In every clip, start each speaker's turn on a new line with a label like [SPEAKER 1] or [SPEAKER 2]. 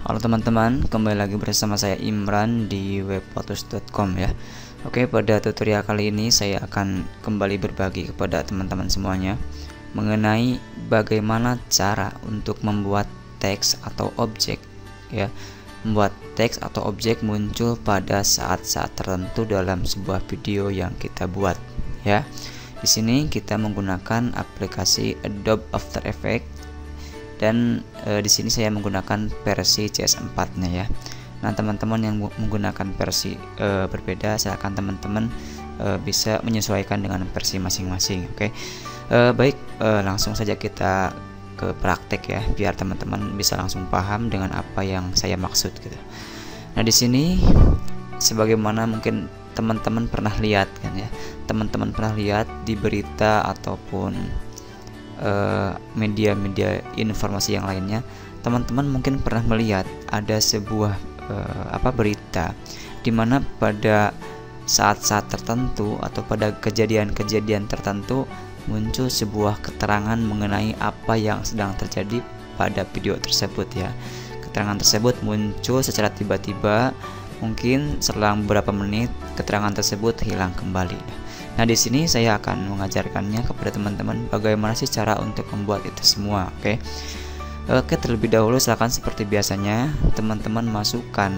[SPEAKER 1] Halo teman-teman, kembali lagi bersama saya Imran di webpotus.com ya. Oke, pada tutorial kali ini saya akan kembali berbagi kepada teman-teman semuanya mengenai bagaimana cara untuk membuat teks atau objek ya. Membuat teks atau objek muncul pada saat-saat tertentu dalam sebuah video yang kita buat ya. Di sini kita menggunakan aplikasi Adobe After Effects dan di sini saya menggunakan versi CS4-nya ya. Nah, teman-teman yang menggunakan versi berbeda, silakan teman-teman bisa menyesuaikan dengan versi masing-masing. Oke. Baik, langsung saja kita ke praktek ya, biar teman-teman bisa langsung paham dengan apa yang saya maksud gitu. Nah, di sini sebagaimana mungkin teman-teman pernah lihat kan ya. Teman-teman pernah lihat di berita ataupun media-media informasi yang lainnya, teman-teman mungkin pernah melihat ada sebuah berita di mana pada saat-saat tertentu atau pada kejadian-kejadian tertentu muncul sebuah keterangan mengenai apa yang sedang terjadi pada video tersebut ya. Keterangan tersebut muncul secara tiba-tiba, mungkin selang beberapa menit keterangan tersebut hilang kembali. Nah, di sini saya akan mengajarkannya kepada teman-teman bagaimana sih cara untuk membuat itu semua. Oke, terlebih dahulu silakan seperti biasanya teman-teman masukkan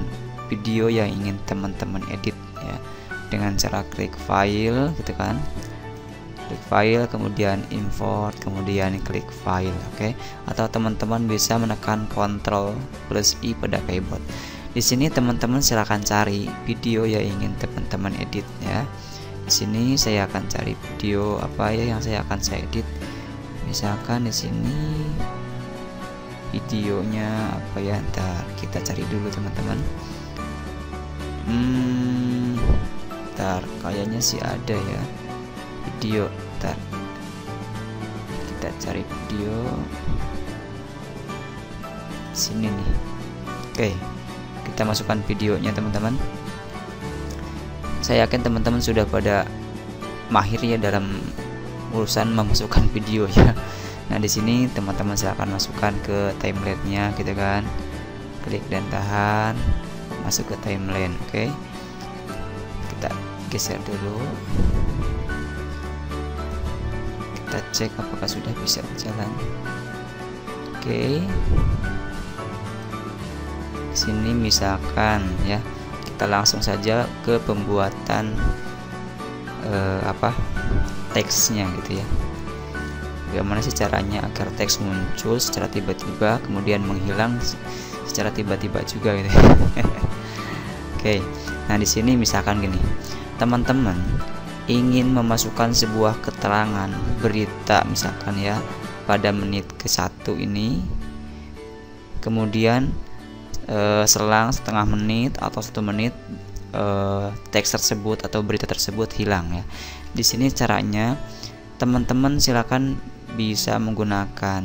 [SPEAKER 1] video yang ingin teman-teman edit ya, dengan cara klik file gitu kan. Klik file, kemudian import, kemudian klik file, oke. Atau teman-teman bisa menekan Ctrl+I pada keyboard. Di sini teman-teman silakan cari video yang ingin teman-teman edit ya. Di sini saya akan cari video apa ya yang saya edit. Misalkan di sini videonya apa ya, ntar kita cari dulu teman-teman. Ntar kayaknya sih ada ya video. Ntar kita cari video sini nih. Oke, kita masukkan videonya teman-teman. Saya yakin teman-teman sudah pada mahir ya dalam urusan memasukkan video ya. Nah, di sini teman-teman silakan masukkan ke timeline-nya gitu kan. Klik dan tahan, masuk ke timeline. Oke. Kita geser dulu. Kita cek apakah sudah bisa berjalan. Oke. Sini misalkan ya, kita langsung saja ke pembuatan teksnya gitu ya. Bagaimana sih caranya agar teks muncul secara tiba-tiba kemudian menghilang secara tiba-tiba juga gitu ya. Oke. Nah, di sini misalkan gini. Teman-teman ingin memasukkan sebuah keterangan berita misalkan ya pada menit ke-1 ini. Kemudian selang setengah menit atau 1 menit teks tersebut atau berita tersebut hilang ya. Di sini caranya teman-teman silakan bisa menggunakan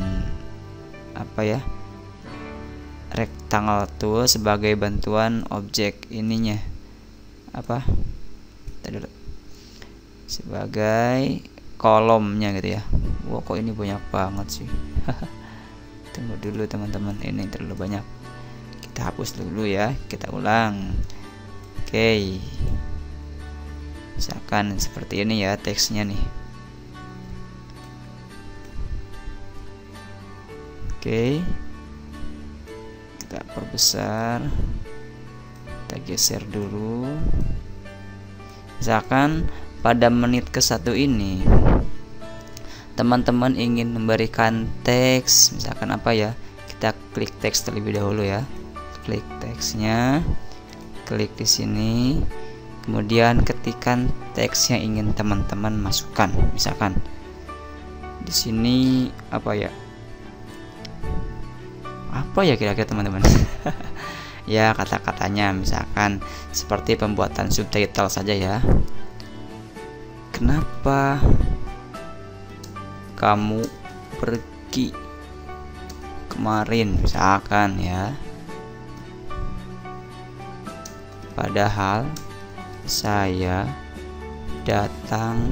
[SPEAKER 1] rectangle tool sebagai bantuan objek ininya sebagai kolomnya gitu ya. Wow, kok ini banyak banget sih. Tunggu dulu teman-teman, ini terlalu banyak. Kita hapus dulu ya, kita ulang. Oke, misalkan seperti ini ya teksnya nih. Oke, kita perbesar, kita geser dulu. Misalkan pada menit ke-1 ini teman-teman ingin memberikan teks misalkan apa ya, kita klik teks terlebih dahulu ya. Klik teksnya, klik di sini, kemudian ketikkan teks yang ingin teman-teman masukkan. Misalkan di sini apa ya kira-kira teman-teman. Ya, kata-katanya misalkan seperti pembuatan subtitle saja ya. Kenapa kamu pergi kemarin misalkan ya. Padahal saya datang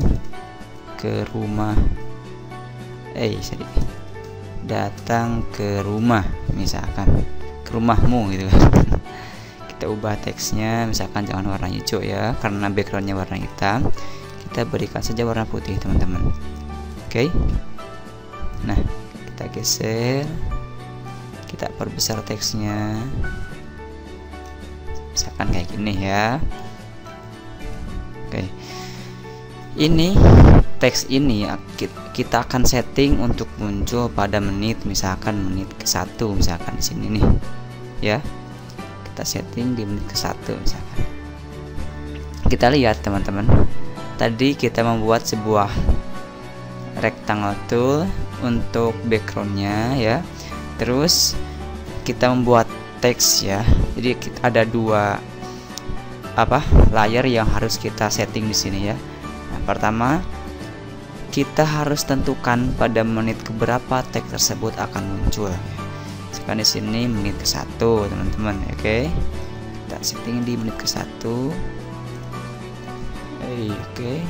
[SPEAKER 1] ke rumah datang ke rumah misalkan rumahmu gitu kan. Kita ubah teksnya, misalkan jangan warna hijau ya, karena backgroundnya warna hitam. Kita berikan saja warna putih teman-teman. Oke. Nah, kita geser, kita perbesar teksnya, misalkan kayak gini ya. Oke, ini teks ini kita akan setting untuk muncul pada menit, misalkan menit ke-1, misalkan di sini nih ya. Kita setting di menit ke-1 misalkan. Kita lihat teman-teman, tadi kita membuat sebuah rectangle tool untuk backgroundnya ya. Terus kita membuat teks ya. Jadi ada dua layar yang harus kita setting di sini ya. Nah, pertama kita harus tentukan pada menit keberapa teks tersebut akan muncul. Sekarang di sini menit ke-1 teman-teman. Oke. Kita setting di menit ke-1. Oke.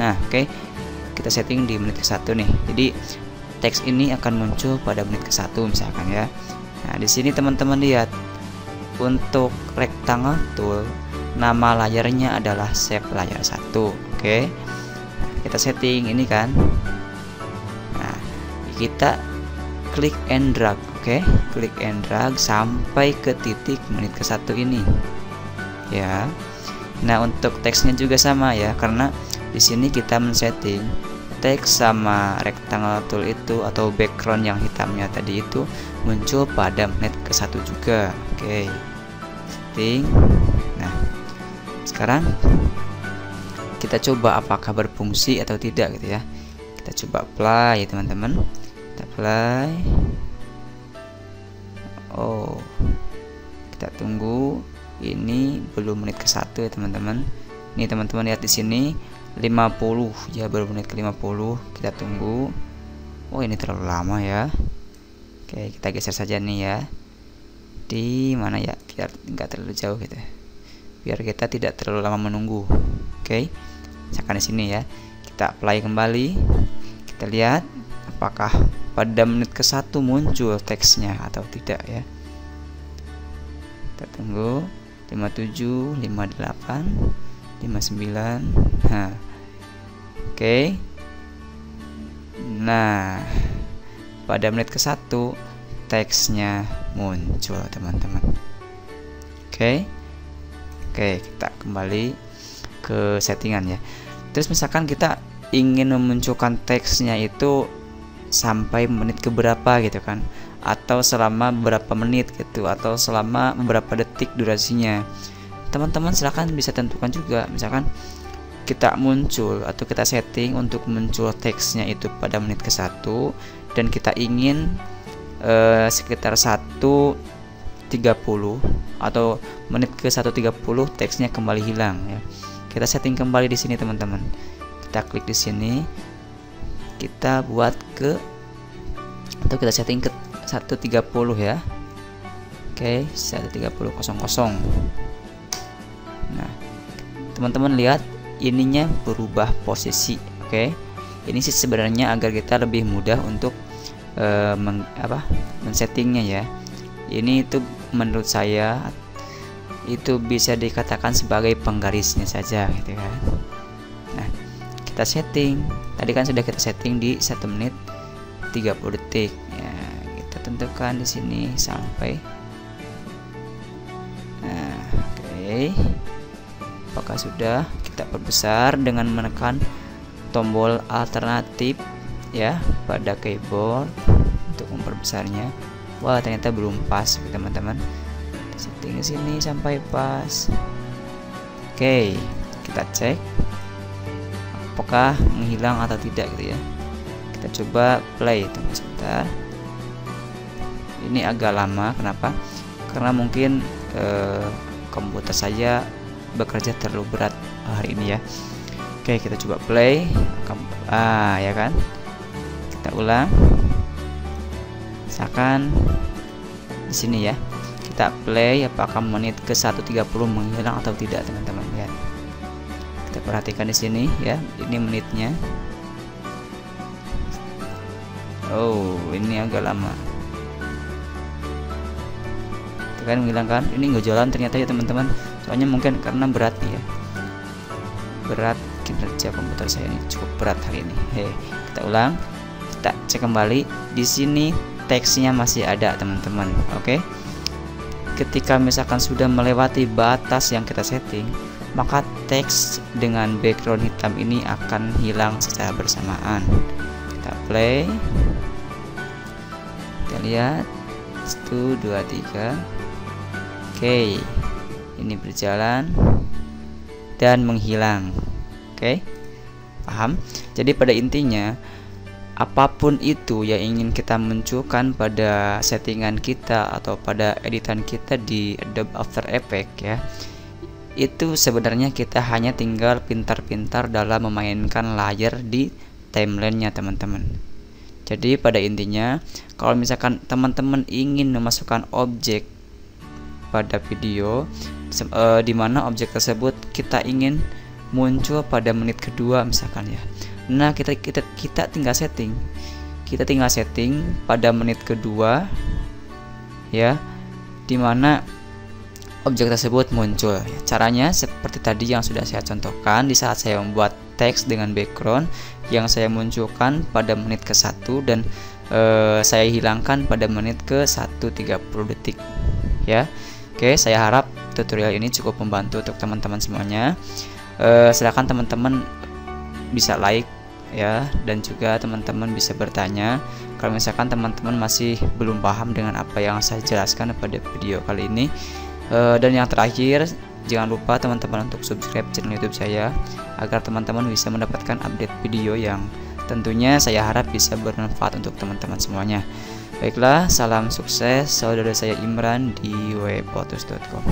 [SPEAKER 1] Nah, oke. Kita setting di menit ke-1 nih. Jadi teks ini akan muncul pada menit ke-1 misalkan ya. Nah, di sini teman-teman lihat untuk rectangle tool nama layarnya adalah shape layar 1. Oke. Nah, kita setting ini kan. Nah, kita klik and drag. Oke, klik and drag sampai ke titik menit ke-1 ini. Ya. Nah, untuk teksnya juga sama ya, karena di sini kita men-setting teks sama rectangle tool itu atau background yang hitamnya tadi itu muncul pada menit ke-1 juga. Oke. Setting. Nah, sekarang kita coba apakah berfungsi atau tidak gitu ya. Kita coba play ya teman-teman. Kita play. Oh, kita tunggu. Ini belum menit ke-1 ya teman-teman. Ini teman-teman lihat di sini 50 ya, baru menit ke-50. Kita tunggu. Oh, ini terlalu lama ya. Oke, kita geser saja nih ya. Di mana ya, biar nggak terlalu jauh gitu. Biar kita tidak terlalu lama menunggu. Oke. Misalkan di sini ya. Kita play kembali. Kita lihat apakah pada menit ke-1 muncul teksnya atau tidak ya. Kita tunggu. 57, 58, 59. Nah. Oke. Nah, pada menit ke-1 teksnya muncul teman-teman. Oke. Oke, kita kembali ke settingan ya. Terus misalkan kita ingin memunculkan teksnya itu sampai menit keberapa gitu kan, atau selama beberapa menit gitu, atau selama beberapa detik durasinya. Teman-teman silahkan bisa tentukan juga. Misalkan kita muncul atau kita setting untuk muncul teksnya itu pada menit ke-1 dan kita ingin sekitar 1:30 atau menit ke 1:30 teksnya kembali hilang ya. Kita setting kembali di sini teman-teman. Kita klik di sini. Kita buat atau kita setting ke 1:30 ya. Oke, 1:30. Nah, teman-teman lihat ininya berubah posisi. Oke. Ini sih sebenarnya agar kita lebih mudah untuk men-settingnya ya. Ini itu menurut saya itu bisa dikatakan sebagai penggarisnya saja gitu kan. Nah, kita setting. Tadi kan sudah kita setting di 1 menit 30 detik ya. Kita tentukan di sini sampai. Nah, oke. Apakah sudah? Kita perbesar dengan menekan tombol alternatif ya pada keyboard untuk memperbesarnya. Wah, ternyata belum pas teman-teman. Setting di sini sampai pas. Oke, kita cek apakah menghilang atau tidak gitu ya. Kita coba play, tunggu sebentar. Ini agak lama, kenapa? Karena mungkin komputer saya bekerja terlalu berat hari ini ya. Oke, kita coba play. Ya kan? Kita ulang. Misalkan di sini ya. Kita play apakah menit ke 1:30 menghilang atau tidak teman-teman ya. Kita perhatikan di sini ya. Ini menitnya. Oh, ini agak lama. kan, menghilangkan. Ini nggak jalan ternyata ya teman-teman, soalnya mungkin karena berat ya, berat kinerja komputer saya ini cukup berat hari ini. Kita ulang, kita cek kembali. Di sini teksnya masih ada teman-teman. Oke, ketika misalkan sudah melewati batas yang kita setting, maka teks dengan background hitam ini akan hilang secara bersamaan. Kita play, kita lihat 1, 2, 3. Oke, ini berjalan dan menghilang. Oke, paham? Jadi pada intinya, apapun itu yang ingin kita munculkan pada settingan kita atau pada editan kita di Adobe After Effects ya, itu sebenarnya kita hanya tinggal pintar-pintar dalam memainkan layer di timelinenya teman-teman. Jadi pada intinya, kalau misalkan teman-teman ingin memasukkan objek pada video, di mana objek tersebut kita ingin muncul pada menit kedua misalkan ya, nah kita tinggal setting, pada menit kedua ya, dimana objek tersebut muncul. Caranya seperti tadi yang sudah saya contohkan di saat saya membuat teks dengan background yang saya munculkan pada menit ke-1 dan saya hilangkan pada menit ke-1:30 detik ya. Oke, saya harap tutorial ini cukup membantu untuk teman-teman semuanya. Silakan teman-teman bisa like ya, dan juga teman-teman bisa bertanya kalau misalkan teman-teman masih belum paham dengan apa yang saya jelaskan pada video kali ini. Dan yang terakhir, jangan lupa teman-teman untuk subscribe channel YouTube saya agar teman-teman bisa mendapatkan update video yang tentunya saya harap bisa bermanfaat untuk teman-teman semuanya. Baiklah, salam sukses, saudara saya Imran di webautos.com.